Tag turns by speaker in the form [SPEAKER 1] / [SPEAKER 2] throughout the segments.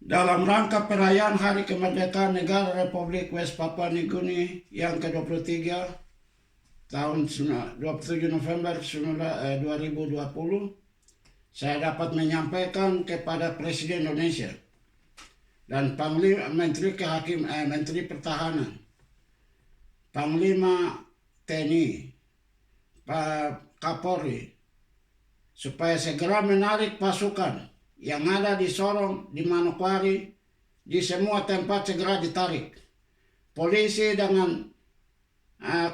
[SPEAKER 1] dalam rangka perayaan Hari Kemerdekaan Negara Republik West Papua Nugini yang ke-23 tahun 27 November 2020, saya dapat menyampaikan kepada Presiden Indonesia dan Menteri Pertahanan, Panglima TNI, Pak Kapolri, supaya segera menarik pasukan yang ada di Sorong, di Manokwari, di semua tempat segera ditarik. Polisi dengan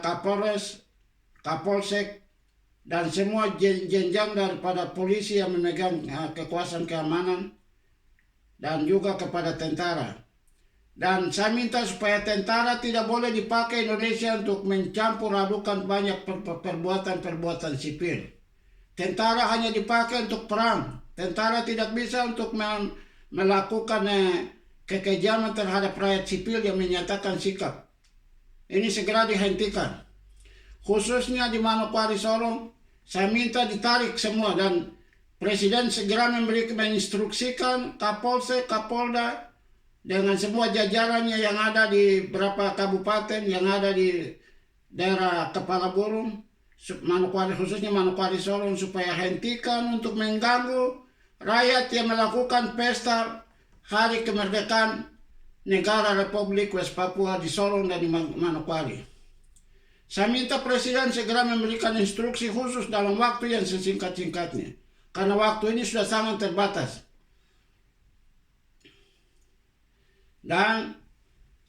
[SPEAKER 1] Kapolres, Kapolsek, dan semua jenjang daripada polisi yang memegang kekuasaan keamanan, dan juga kepada tentara. Dan saya minta supaya tentara tidak boleh dipakai Indonesia untuk mencampur adukan banyak perbuatan sipil. Tentara hanya dipakai untuk perang. Tentara tidak bisa untuk melakukan kekejaman terhadap rakyat sipil yang menyatakan sikap. Ini segera dihentikan. Khususnya di Manokwari Sorong, saya minta ditarik semua, dan Presiden segera menginstruksikan Kapolsek, Kapolda, dengan semua jajarannya yang ada di beberapa kabupaten, yang ada di daerah Kepala Burung, Manokwari, khususnya Manokwari Sorong, supaya hentikan untuk mengganggu rakyat yang melakukan pesta Hari Kemerdekaan Negara Republik West Papua di Sorong dan di Manokwari. Saya minta Presiden segera memberikan instruksi khusus dalam waktu yang sesingkat-singkatnya, karena waktu ini sudah sangat terbatas. Dan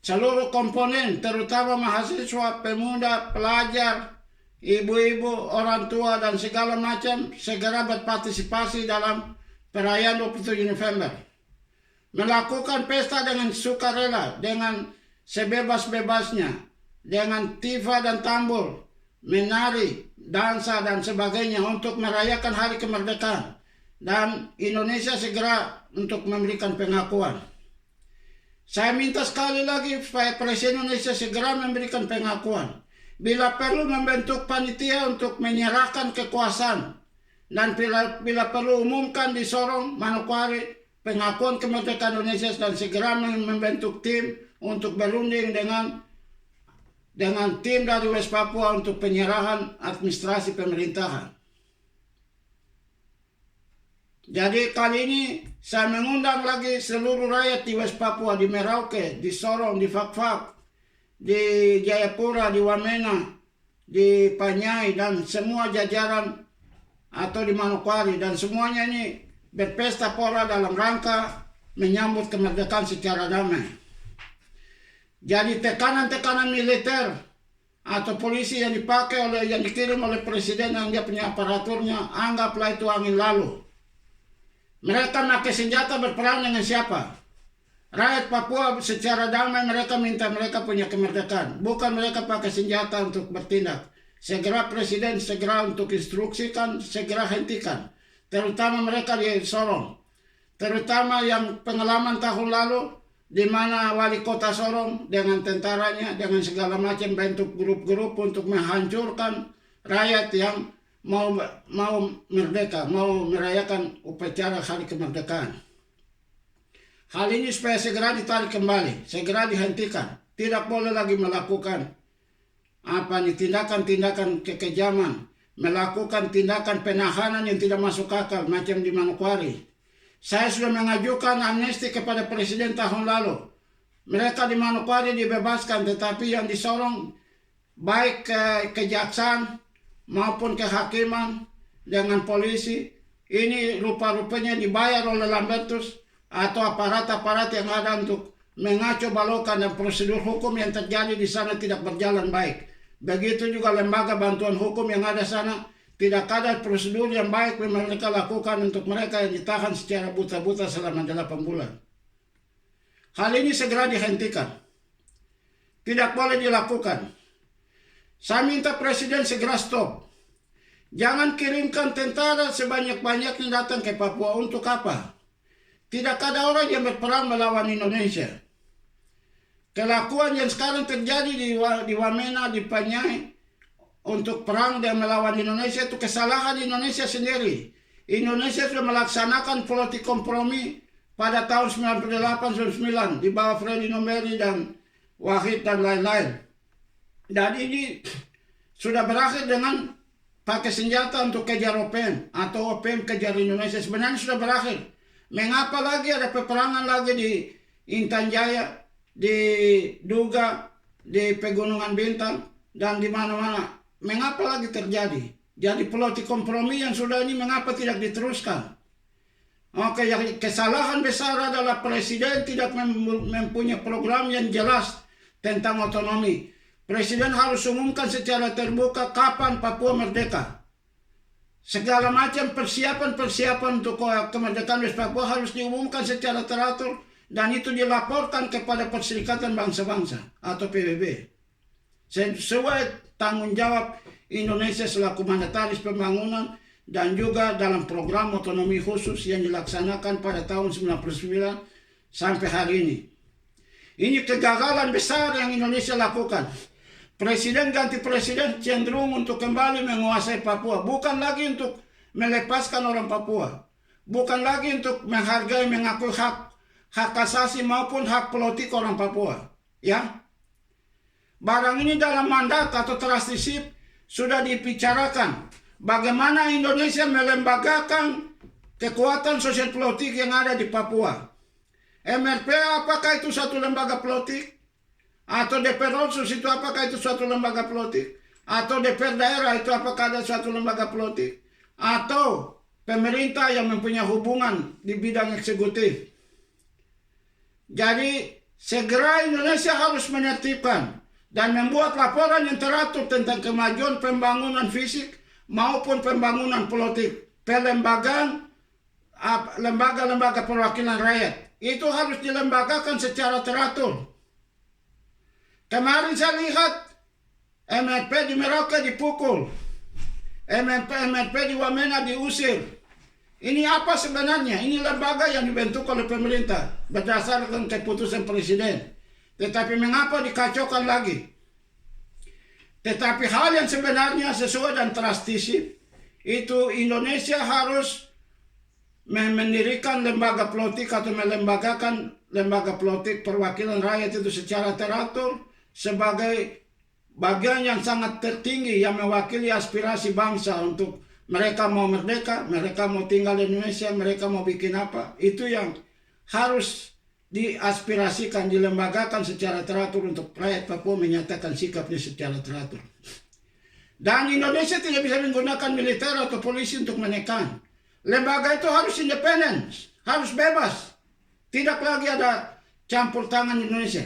[SPEAKER 1] seluruh komponen, terutama mahasiswa, pemuda, pelajar, ibu-ibu, orang tua, dan segala macam, segera berpartisipasi dalam perayaan 27 November. Melakukan pesta dengan sukarela, dengan sebebas-bebasnya, dengan tifa dan tambur, menari, dansa, dan sebagainya untuk merayakan Hari Kemerdekaan. Dan Indonesia segera untuk memberikan pengakuan. Saya minta sekali lagi supaya Presiden Indonesia segera memberikan pengakuan. Bila perlu membentuk panitia untuk menyerahkan kekuasaan, dan bila perlu umumkan di Sorong, Manokwari, pengakuan kemerdekaan Indonesia, dan segera membentuk tim untuk berunding dengan tim dari West Papua untuk penyerahan administrasi pemerintahan. Jadi kali ini saya mengundang lagi seluruh rakyat di West Papua, di Merauke, di Sorong, di Fakfak, di Jayapura, di Wamena, di Panyai, dan semua jajaran atau di Manokwari, dan semuanya ini berpesta pora dalam rangka menyambut kemerdekaan secara damai. Jadi tekanan-tekanan militer atau polisi yang dikirim oleh Presiden yang dia punya aparaturnya, anggaplah itu angin lalu. Mereka pakai senjata berperang dengan siapa? Rakyat Papua secara damai mereka minta mereka punya kemerdekaan, bukan mereka pakai senjata untuk bertindak. Segera Presiden segera untuk instruksikan, segera hentikan. Terutama mereka di Sorong. Terutama yang pengalaman tahun lalu, di mana wali kota Sorong dengan tentaranya, dengan segala macam bentuk grup-grup untuk menghancurkan rakyat yang mau merdeka, mau merayakan upacara Hari Kemerdekaan. Hal ini supaya segera ditarik kembali, segera dihentikan. Tidak boleh lagi melakukan tindakan-tindakan kekejaman, melakukan tindakan penahanan yang tidak masuk akal macam di Manokwari. Saya sudah mengajukan amnesti kepada Presiden tahun lalu. Mereka di Manokwari dibebaskan, tetapi yang di Sorong, baik kejaksaan maupun kehakiman dengan polisi, ini rupa-rupanya dibayar oleh Lambertus atau aparat-aparat yang ada untuk mengacu balokan, dan prosedur hukum yang terjadi di sana tidak berjalan baik. Begitu juga lembaga bantuan hukum yang ada sana, tidak ada prosedur yang baik yang mereka lakukan untuk mereka yang ditahan secara buta-buta selama 8 bulan. Hal ini segera dihentikan. Tidak boleh dilakukan. Saya minta Presiden segera stop. Jangan kirimkan tentara sebanyak-banyaknya datang ke Papua. Untuk apa? Tidak ada orang yang berperang melawan Indonesia. Kelakuan yang sekarang terjadi di Wamena, di Panyai, untuk perang dan melawan Indonesia itu kesalahan Indonesia sendiri. Indonesia sudah melaksanakan politik kompromi pada tahun 98-99 di bawah Freddy Numberi dan Wahid dan lain-lain. Dan ini sudah berakhir dengan pakai senjata untuk kejar OPM atau OPM kejar Indonesia. Sebenarnya sudah berakhir. Mengapa lagi ada peperangan lagi di Intan Jaya, di Duga, di Pegunungan Bintang, dan di mana-mana? Mengapa lagi terjadi? Jadi politik kompromi yang sudah ini mengapa tidak diteruskan? Oke, yang kesalahan besar adalah presiden tidak mempunyai program yang jelas tentang otonomi. Presiden harus umumkan secara terbuka kapan Papua merdeka. Segala macam persiapan untuk kemerdekaan West Papua harus diumumkan secara teratur dan itu dilaporkan kepada Perserikatan Bangsa-Bangsa atau PBB. Sesuai tanggung jawab Indonesia selaku mandataris pembangunan dan juga dalam program otonomi khusus yang dilaksanakan pada tahun 99 sampai hari ini. Ini kegagalan besar yang Indonesia lakukan. Presiden ganti presiden cenderung untuk kembali menguasai Papua. Bukan lagi untuk melepaskan orang Papua. Bukan lagi untuk menghargai, mengakui hak asasi maupun hak politik orang Papua. Ya, barang ini dalam mandat atau trustee sudah dibicarakan. Bagaimana Indonesia melembagakan kekuatan sosial politik yang ada di Papua. MRP apakah itu satu lembaga politik? Atau DPR Otsus itu apakah itu suatu lembaga politik? Atau DPR daerah itu apakah ada suatu lembaga politik? Atau pemerintah yang mempunyai hubungan di bidang eksekutif? Jadi segera Indonesia harus menertibkan dan membuat laporan yang teratur tentang kemajuan pembangunan fisik maupun pembangunan politik, pelembagaan, lembaga-lembaga perwakilan rakyat. Itu harus dilembagakan secara teratur. Kemarin saya lihat MRP di Merauke dipukul, MRP di Wamena diusir. Ini apa sebenarnya? Ini lembaga yang dibentuk oleh pemerintah berdasarkan keputusan presiden. Tetapi mengapa dikacaukan lagi? Tetapi hal yang sebenarnya sesuai dan trustee itu Indonesia harus mendirikan lembaga politik atau melembagakan lembaga politik perwakilan rakyat itu secara teratur sebagai bagian yang sangat tertinggi yang mewakili aspirasi bangsa untuk mereka mau merdeka, mereka mau tinggal di Indonesia, mereka mau bikin apa. Itu yang harus diaspirasikan, dilembagakan secara teratur untuk rakyat Papua menyatakan sikapnya secara teratur. Dan Indonesia tidak bisa menggunakan militer atau polisi untuk menekan. Lembaga itu harus independen, harus bebas. Tidak lagi ada campur tangan Indonesia.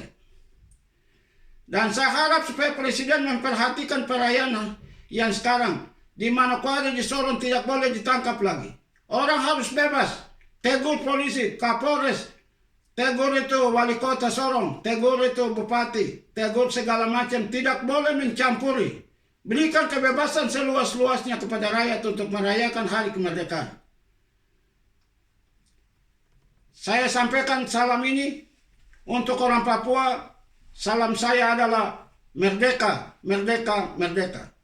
[SPEAKER 1] Dan saya harap supaya presiden memperhatikan perayaan yang sekarang, di Manokwari, di Sorong tidak boleh ditangkap lagi. Orang harus bebas. Tegur polisi, Kapolres, tegur itu wali kota Sorong, tegur itu bupati, tegur segala macam, tidak boleh mencampuri. Berikan kebebasan seluas-luasnya kepada rakyat untuk merayakan hari kemerdekaan. Saya sampaikan salam ini untuk orang Papua. Salam saya adalah merdeka, merdeka, merdeka.